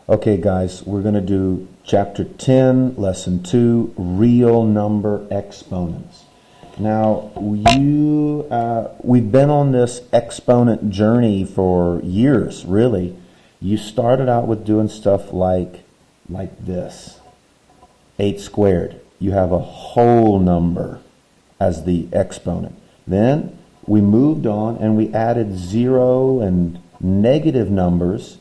Okay, guys, we're going to do Chapter 10, Lesson 2, Real Number Exponents. Now, we've been on this exponent journey for years, really. You started out with doing stuff like this, 8 squared. You have a whole number as the exponent. Then we moved on and we added 0 and negative numbers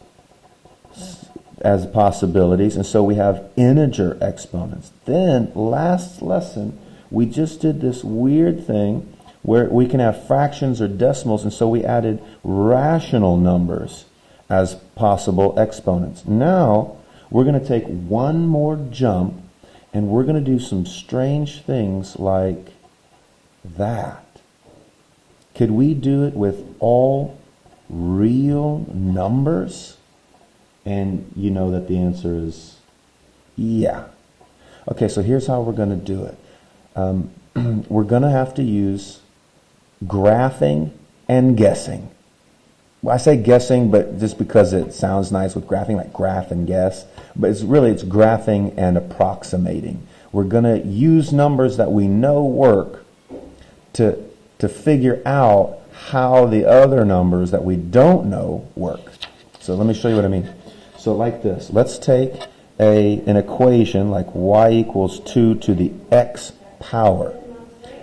as possibilities, and so we have integer exponents. Then last lesson we just did this weird thing where we can have fractions or decimals, and so we added rational numbers as possible exponents. Now we're going to take one more jump and we're going to do some strange things like that. Could we do it with all real numbers? And you know that the answer is yeah. Okay, so here's how we're going to do it. We're going to have to use graphing and guessing. Well, I say guessing, but just because it sounds nice with graphing, like graph and guess. But it's graphing and approximating. We're going to use numbers that we know work to figure out how the other numbers that we don't know work. So let me show you what I mean. So like this, let's take an equation like y equals 2 to the x power.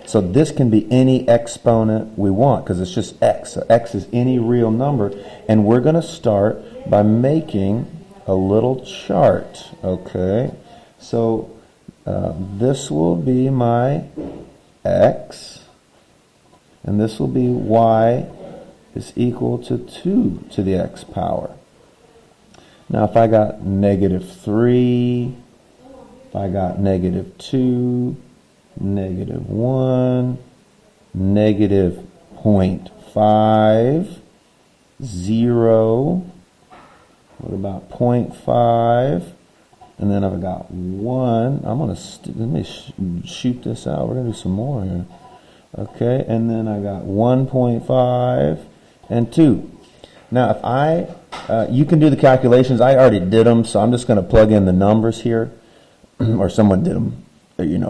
So this can be any exponent we want because it's just x. So x is any real number. And we're going to start by making a little chart. Okay, so this will be my x, and this will be y is equal to 2 to the x power. Now if I got -3, if I got -2, -1, -0.5, 0, what about 0.5, and then I've got 1, let me shoot this out, we're going to do some more here. Okay, and then I got 1.5 and 2. Now if you can do the calculations. I already did them, so I'm just going to plug in the numbers here. Or someone did them,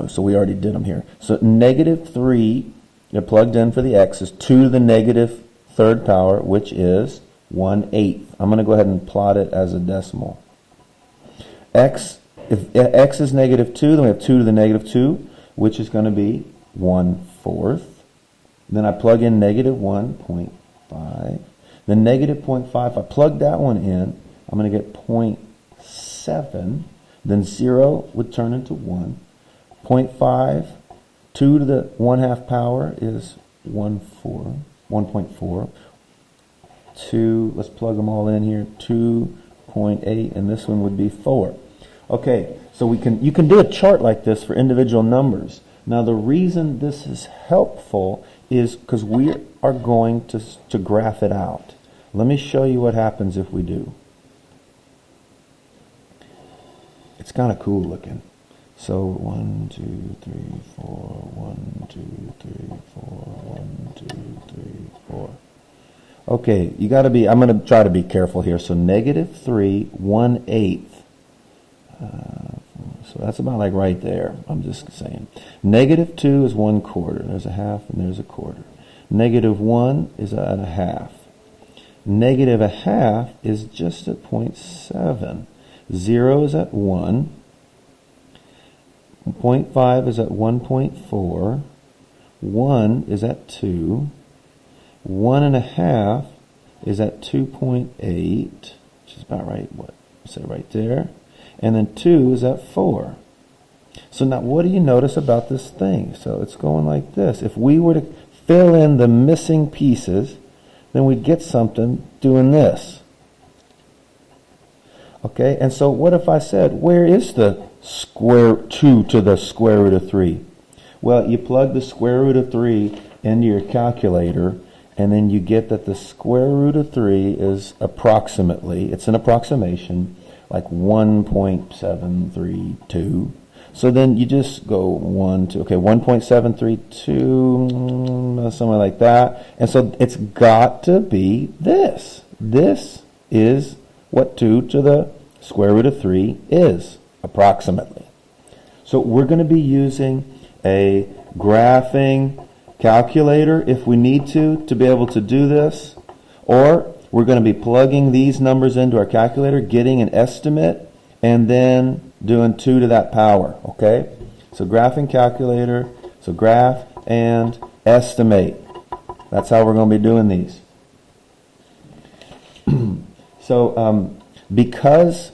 so we already did them here. So -3, plugged in for the x, is 2 to the -3rd power, which is 1/8. I'm going to go ahead and plot it as a decimal. If x is -2, then we have 2 to the -2, which is going to be 1/4. Then I plug in -1.5. The -0.5, if I plug that one in, I'm going to get 0.7. Then 0 would turn into 1. 0.5, 2 to the 1/2 power is 1.4. 2, let's plug them all in here, 2.8, and this one would be 4. Okay, so you can do a chart like this for individual numbers. Now the reason this is helpful is because we are going to graph it out. Let me show you what happens if we do. It's kind of cool looking. So 1, 2, 3, 4, 1, 2, 3, 4, 1, 2, 3, 4. Okay, I'm going to try to be careful here. So -3, 1/8. So that's about like right there. I'm just saying. -2 is 1/4. There's a half and there's a quarter. -1 is at a half. -1/2 is just at 0.7. 0 is at 1. 0.5 is at 1.4. 1 is at 2. 1.5 is at 2.8, which is about right, say right there. And then 2 is at 4. So now what do you notice about this thing? So it's going like this. If we were to fill in the missing pieces, then we'd get something doing this. Okay, and so what if I said, where is the 2 to the square root of 3? Well, you plug the square root of 3 into your calculator, and then you get that the square root of 3 is approximately, it's an approximation, like 1.732. So then you just go 1.732, somewhere like that. And so it's got to be this. This is what 2 to the square root of 3 is, approximately. So we're going to be using a graphing calculator if we need to be able to do this, or we're going to be plugging these numbers into our calculator, getting an estimate, and then doing 2 to that power, okay? So graphing calculator, so graph and estimate. That's how we're going to be doing these. So because,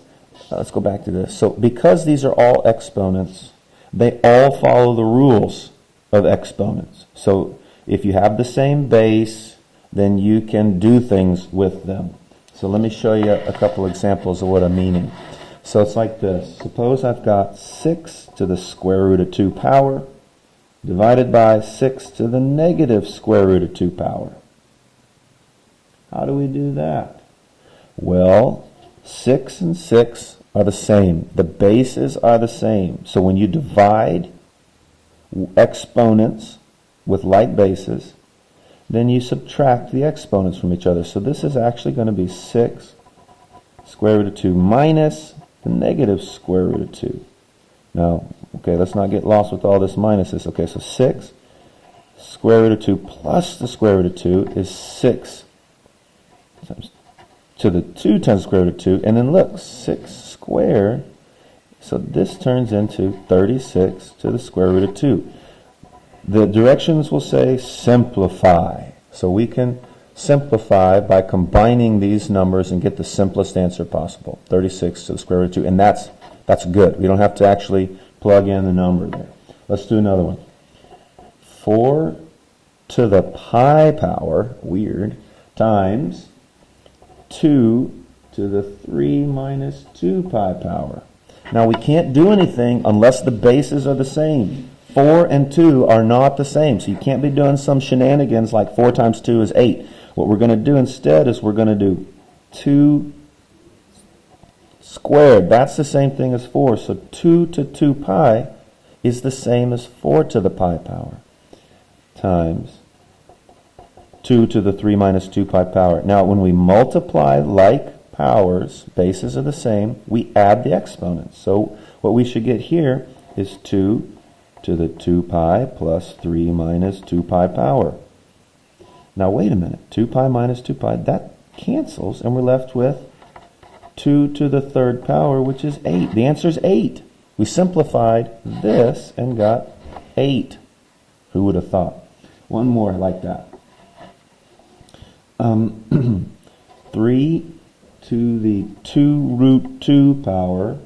let's go back to this. So because these are all exponents, they all follow the rules of exponents. So if you have the same base, then you can do things with them. So let me show you a couple examples of what I'm meaning. So it's like this. Suppose I've got 6 to the square root of 2 power divided by 6 to the negative square root of 2 power. How do we do that? Well, 6 and 6 are the same. The bases are the same. So when you divide exponents with like bases, then you subtract the exponents from each other. So this is actually going to be 6 square root of 2 minus the negative square root of 2. Now, okay, let's not get lost with all this minuses. Okay, so 6 square root of 2 plus the square root of 2 is 6 times to the 2 times the square root of 2. And then look, 6 squared. So this turns into 36 to the square root of 2. The directions will say simplify. So we can simplify by combining these numbers and get the simplest answer possible. 36 to the square root of 2. And that's good. We don't have to actually plug in the number there. Let's do another one. 4 to the pi power, weird, times 2 to the 3 minus 2 pi power. Now we can't do anything unless the bases are the same. 4 and 2 are not the same, so you can't be doing some shenanigans like 4 times 2 is 8. What we're going to do instead is we're going to do 2 squared. That's the same thing as 4. So 2 to 2 pi is the same as 4 to the pi power times 2 to the 3 minus 2 pi power. Now when we multiply like powers, bases are the same, we add the exponents. So what we should get here is 2 to the 2 pi plus 3 minus 2 pi power. Now wait a minute, 2 pi minus 2 pi, that cancels, and we're left with 2 to the 3rd power, which is 8. The answer is 8. We simplified this and got 8. Who would have thought? One more like that. 3 to the 2 root 2 power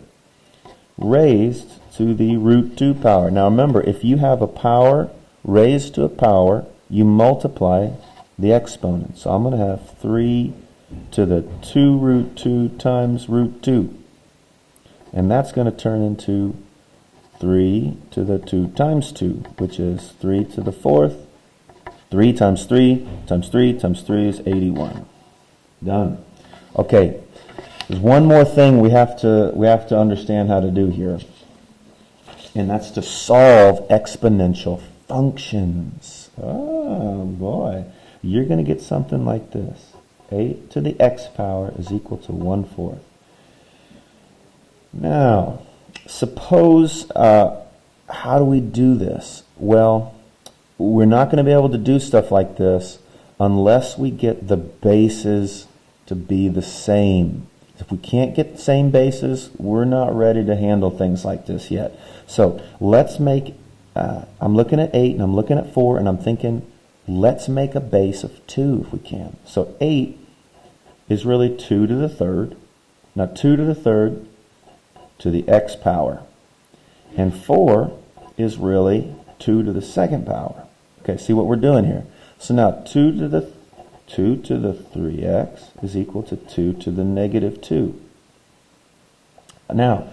raised to the root 2 power. Now remember, if you have a power raised to a power, you multiply the exponent. So I'm going to have 3 to the 2 root 2 times root 2. And that's going to turn into 3 to the 2 times 2, which is 3 to the 4th. 3 times 3 times 3 times 3 is 81. Done. Okay, there's one more thing we have to understand how to do here. And that's to solve exponential functions. Oh boy, you're going to get something like this. 8 to the x power is equal to 1/4. Now, suppose, how do we do this? Well, we're not going to be able to do stuff like this unless we get the bases to be the same. If we can't get the same bases, we're not ready to handle things like this yet. So let's make, I'm looking at 8 and I'm looking at 4 and I'm thinking, let's make a base of 2 if we can. So 8 is really 2 to the 3rd. Now 2 to the 3rd to the x power. And 4 is really 2 to the 2nd power. Okay, see what we're doing here. So now 2 to the 3x is equal to 2 to the negative 2. Now,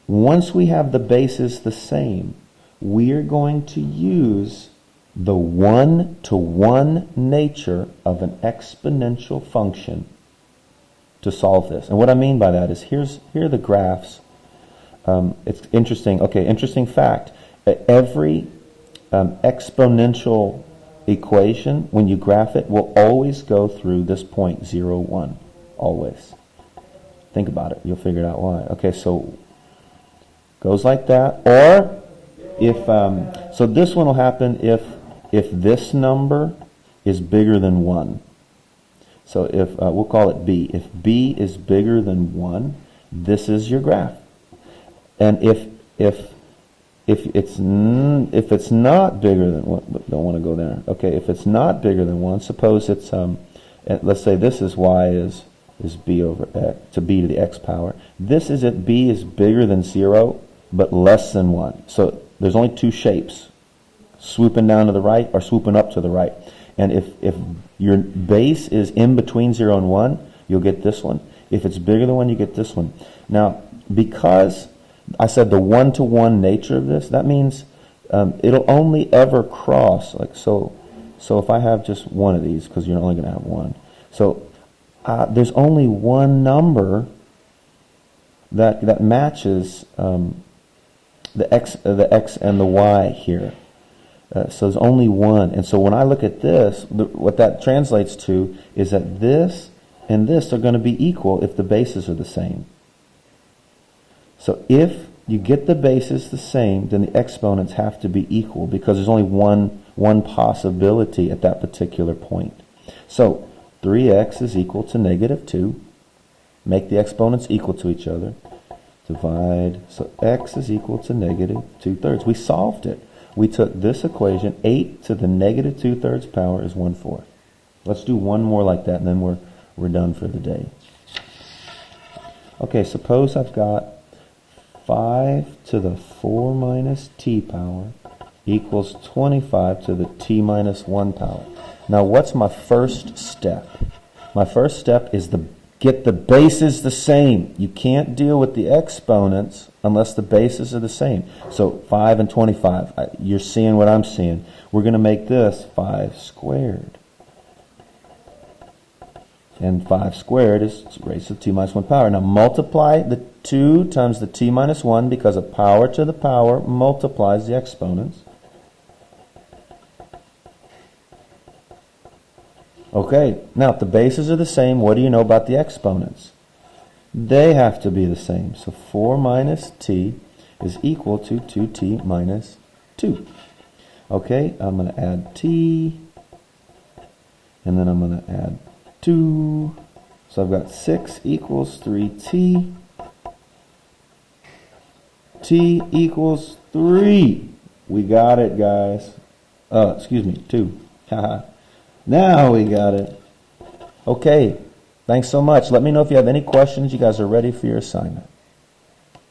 once we have the bases the same, we're going to use the one-to-one nature of an exponential function to solve this. And what I mean by that is here are the graphs. It's interesting. Okay, interesting fact. Every exponential equation, when you graph it, will always go through this point 0, 1. Always. Think about it. You'll figure out why. Okay, so goes like that. Or if so, this one will happen if this number is bigger than 1. So if we'll call it b. If b is bigger than 1, this is your graph. And if it's not bigger than 1, but don't want to go there. Okay, if it's not bigger than 1, suppose it's let's say this is y is b over x to b to the x power. This is if b is bigger than 0 but less than 1. So there's only two shapes, swooping down to the right or swooping up to the right. And if your base is in between 0 and 1, you'll get this one. If it's bigger than 1, you get this one. Now, because I said the one-to-one nature of this, that means it'll only ever cross, like so. So if I have just one of these, because you're only going to have one. So there's only one number that matches the x and the y here. So there's only one. And so when I look at this, what that translates to is that this and this are going to be equal if the bases are the same. So if you get the bases the same, then the exponents have to be equal because there's only one possibility at that particular point. So 3x is equal to negative 2. Make the exponents equal to each other. Divide. So x is equal to negative 2/3. We solved it. We took this equation, 8 to the negative 2/3 power is 1/4. Let's do one more like that, and then we're done for the day. Okay, suppose I've got 5 to the 4 minus t power equals 25 to the t minus 1 power. Now, what's my first step? My first step is get the bases the same. You can't deal with the exponents unless the bases are the same. So 5 and 25, you're seeing what I'm seeing. We're going to make this 5 squared. And 5 squared is raised to the t minus 1 power. Now multiply the 2 times the t minus 1 because a power to the power multiplies the exponents. Okay, now if the bases are the same, what do you know about the exponents? They have to be the same. So 4 minus t is equal to 2t minus 2. Okay, I'm going to add t, and then I'm going to add 2. So I've got 6 equals 3t. T equals 3. We got it, guys. Excuse me, 2. Haha. Now we got it. Okay, thanks so much. Let me know if you have any questions. You guys are ready for your assignment.